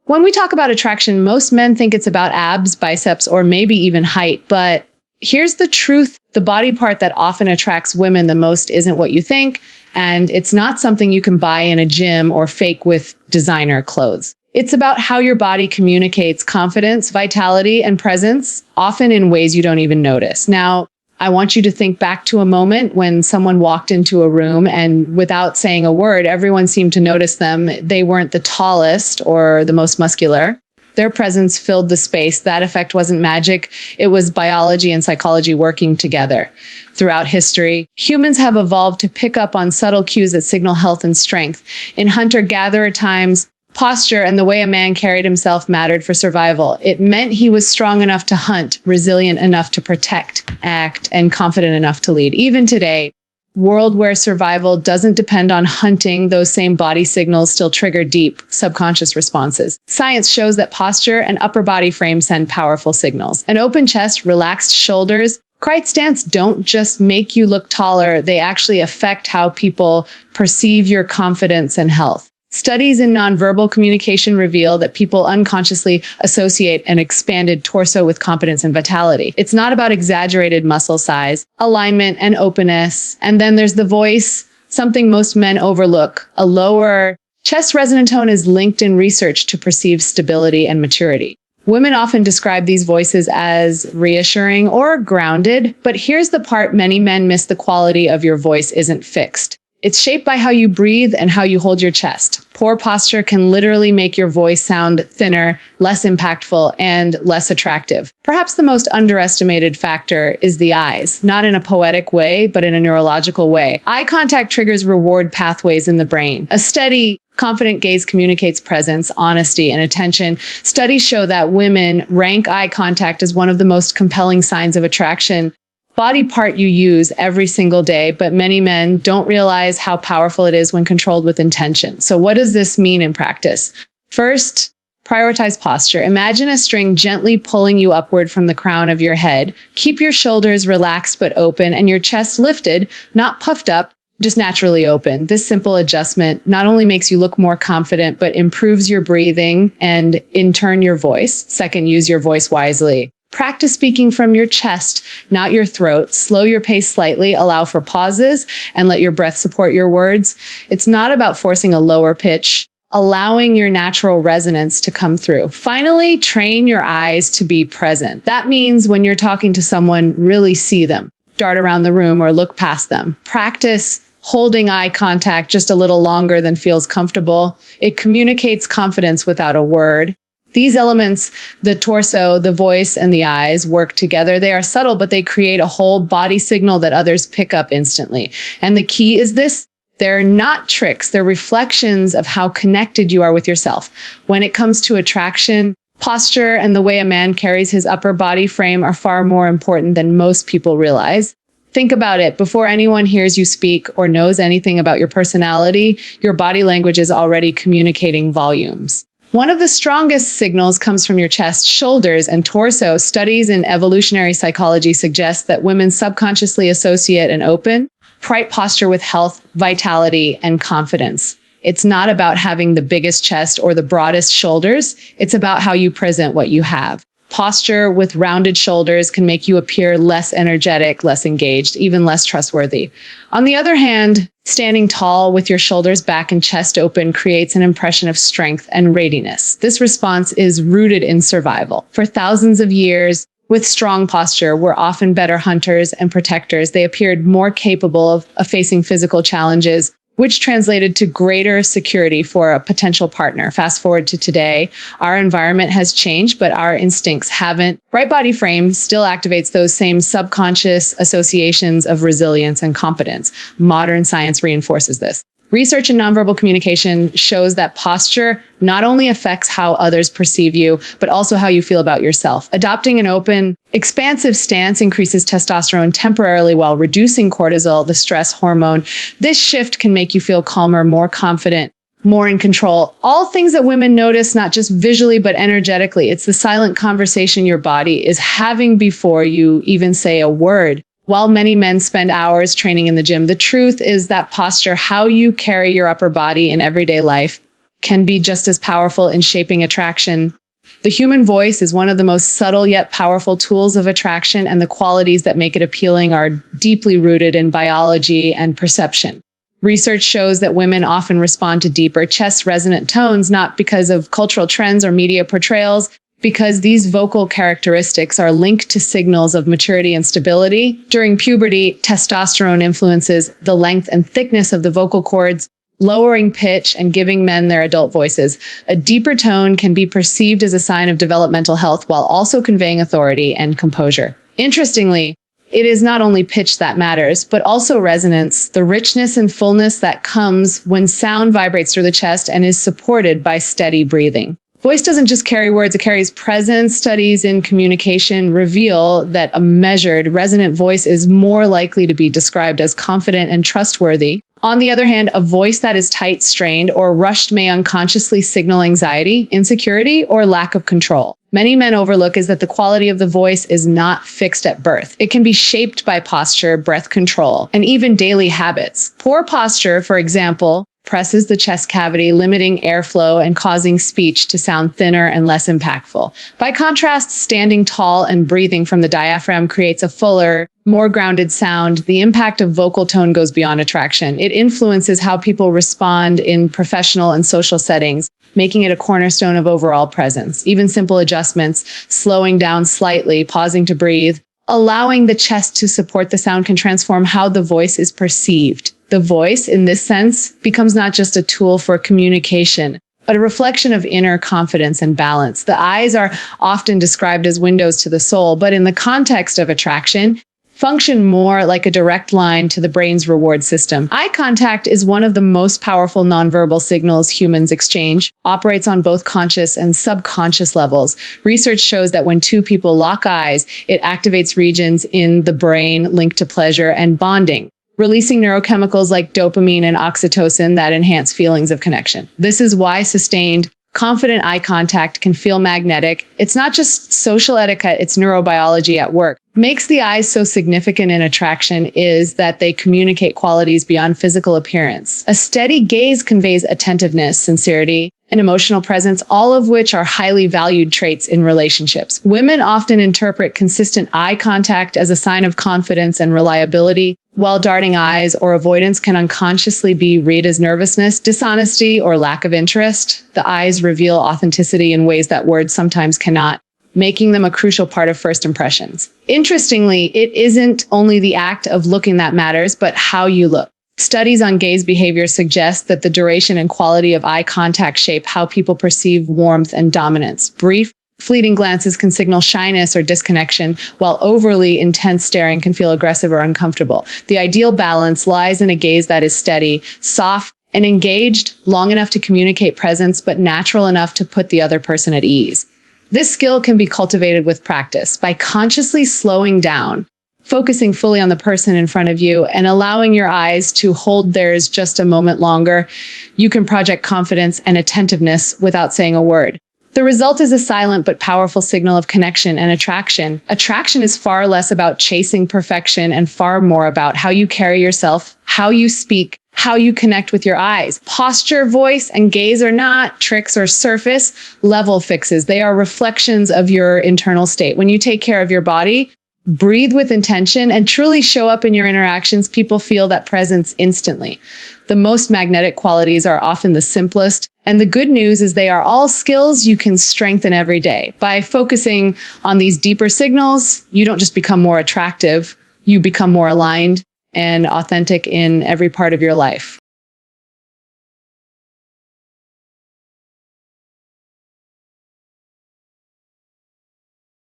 When we talk about attraction, most men think it's about abs, biceps, or maybe even height. But here's the truth. The body part that often attracts women the most isn't what you think, and it's not something you can buy in a gym or fake with designer clothes. It's about how your body communicates confidence, vitality, and presence, often in ways you don't even notice. Now, I want you to think back to a moment when someone walked into a room and without saying a word, everyone seemed to notice them. They weren't the tallest or the most muscular. Their presence filled the space. That effect wasn't magic. It was biology and psychology working together. Throughout history, humans have evolved to pick up on subtle cues that signal health and strength. In hunter-gatherer times, posture and the way a man carried himself mattered for survival. It meant he was strong enough to hunt, resilient enough to protect, act, and confident enough to lead. Even today, world where survival doesn't depend on hunting, those same body signals still trigger deep subconscious responses. Science shows that posture and upper body frame send powerful signals. An open chest, relaxed shoulders, upright stance don't just make you look taller, they actually affect how people perceive your confidence and health. Studies in nonverbal communication reveal that people unconsciously associate an expanded torso with confidence and vitality. It's not about exaggerated muscle size, alignment, and openness. And then there's the voice, something most men overlook. A lower chest resonant tone is linked in research to perceived stability and maturity. Women often describe these voices as reassuring or grounded, but here's the part many men miss: the quality of your voice isn't fixed. It's shaped by how you breathe and how you hold your chest. Poor posture can literally make your voice sound thinner, less impactful, and less attractive. Perhaps the most underestimated factor is the eyes, not in a poetic way, but in a neurological way. Eye contact triggers reward pathways in the brain. A steady, confident gaze communicates presence, honesty, and attention. Studies show that women rank eye contact as one of the most compelling signs of attraction. Body part you use every single day, but many men don't realize how powerful it is when controlled with intention. So what does this mean in practice? First, prioritize posture. Imagine a string gently pulling you upward from the crown of your head. Keep your shoulders relaxed but open and your chest lifted, not puffed up, just naturally open. This simple adjustment not only makes you look more confident, but improves your breathing and in turn your voice. Second, use your voice wisely. Practice speaking from your chest, not your throat. Slow your pace slightly, allow for pauses, and let your breath support your words. It's not about forcing a lower pitch, allowing your natural resonance to come through. Finally, train your eyes to be present. That means when you're talking to someone, really see them. Dart around the room or look past them. Practice holding eye contact just a little longer than feels comfortable. It communicates confidence without a word. These elements, the torso, the voice, and the eyes, work together. They are subtle, but they create a whole body signal that others pick up instantly. And the key is this: they're not tricks. They're reflections of how connected you are with yourself. When it comes to attraction, posture and the way a man carries his upper body frame are far more important than most people realize. Think about it. Before anyone hears you speak or knows anything about your personality, your body language is already communicating volumes. One of the strongest signals comes from your chest, shoulders, and torso. Studies in evolutionary psychology suggest that women subconsciously associate an open, upright posture with health, vitality, and confidence. It's not about having the biggest chest or the broadest shoulders. It's about how you present what you have. Posture with rounded shoulders can make you appear less energetic, less engaged, even less trustworthy. On the other hand, standing tall with your shoulders back and chest open creates an impression of strength and readiness. This response is rooted in survival. For thousands of years, with strong posture, we're often better hunters and protectors. They appeared more capable of facing physical challenges, which translated to greater security for a potential partner. Fast forward to today, our environment has changed, but our instincts haven't. Right body frame still activates those same subconscious associations of resilience and competence. Modern science reinforces this. Research in nonverbal communication shows that posture not only affects how others perceive you, but also how you feel about yourself. Adopting an open, expansive stance increases testosterone temporarily while reducing cortisol, the stress hormone. This shift can make you feel calmer, more confident, more in control. All things that women notice, not just visually, but energetically. It's the silent conversation your body is having before you even say a word. While many men spend hours training in the gym, the truth is that posture, how you carry your upper body in everyday life, can be just as powerful in shaping attraction. The human voice is one of the most subtle yet powerful tools of attraction, and the qualities that make it appealing are deeply rooted in biology and perception. Research shows that women often respond to deeper, chest-resonant tones, not because of cultural trends or media portrayals, because these vocal characteristics are linked to signals of maturity and stability. During puberty, testosterone influences the length and thickness of the vocal cords, lowering pitch and giving men their adult voices. A deeper tone can be perceived as a sign of developmental health while also conveying authority and composure. Interestingly, it is not only pitch that matters, but also resonance, the richness and fullness that comes when sound vibrates through the chest and is supported by steady breathing. Voice doesn't just carry words, it carries presence. Studies in communication reveal that a measured, resonant voice is more likely to be described as confident and trustworthy. On the other hand, a voice that is tight, strained, or rushed may unconsciously signal anxiety, insecurity, or lack of control. Many men overlook is that the quality of the voice is not fixed at birth. It can be shaped by posture, breath control, and even daily habits. Poor posture, for example, presses the chest cavity, limiting airflow and causing speech to sound thinner and less impactful. By contrast, standing tall and breathing from the diaphragm creates a fuller, more grounded sound. The impact of vocal tone goes beyond attraction. It influences how people respond in professional and social settings, making it a cornerstone of overall presence. Even simple adjustments, slowing down slightly, pausing to breathe, allowing the chest to support the sound, can transform how the voice is perceived. The voice, in this sense, becomes not just a tool for communication, but a reflection of inner confidence and balance. The eyes are often described as windows to the soul, but in the context of attraction, function more like a direct line to the brain's reward system. Eye contact is one of the most powerful nonverbal signals humans exchange, operates on both conscious and subconscious levels. Research shows that when two people lock eyes, it activates regions in the brain linked to pleasure and bonding, releasing neurochemicals like dopamine and oxytocin that enhance feelings of connection. This is why sustained, confident eye contact can feel magnetic. It's not just social etiquette, it's neurobiology at work. Makes the eyes so significant in attraction is that they communicate qualities beyond physical appearance. A steady gaze conveys attentiveness, sincerity, and emotional presence, all of which are highly valued traits in relationships. Women often interpret consistent eye contact as a sign of confidence and reliability, while darting eyes or avoidance can unconsciously be read as nervousness, dishonesty, or lack of interest. The eyes reveal authenticity in ways that words sometimes cannot, making them a crucial part of first impressions. Interestingly, it isn't only the act of looking that matters, but how you look. Studies on gaze behavior suggest that the duration and quality of eye contact shape how people perceive warmth and dominance. Brief, fleeting glances can signal shyness or disconnection, while overly intense staring can feel aggressive or uncomfortable. The ideal balance lies in a gaze that is steady, soft, and engaged, long enough to communicate presence, but natural enough to put the other person at ease. This skill can be cultivated with practice by consciously slowing down, focusing fully on the person in front of you, and allowing your eyes to hold theirs just a moment longer. You can project confidence and attentiveness without saying a word. The result is a silent but powerful signal of connection and attraction. Attraction is far less about chasing perfection and far more about how you carry yourself, how you speak, how you connect with your eyes. Posture, voice, and gaze are not tricks or surface level fixes. They are reflections of your internal state. When you take care of your body, breathe with intention, and truly show up in your interactions, people feel that presence instantly. The most magnetic qualities are often the simplest, and the good news is they are all skills you can strengthen every day. By focusing on these deeper signals, you don't just become more attractive, you become more aligned and authentic in every part of your life.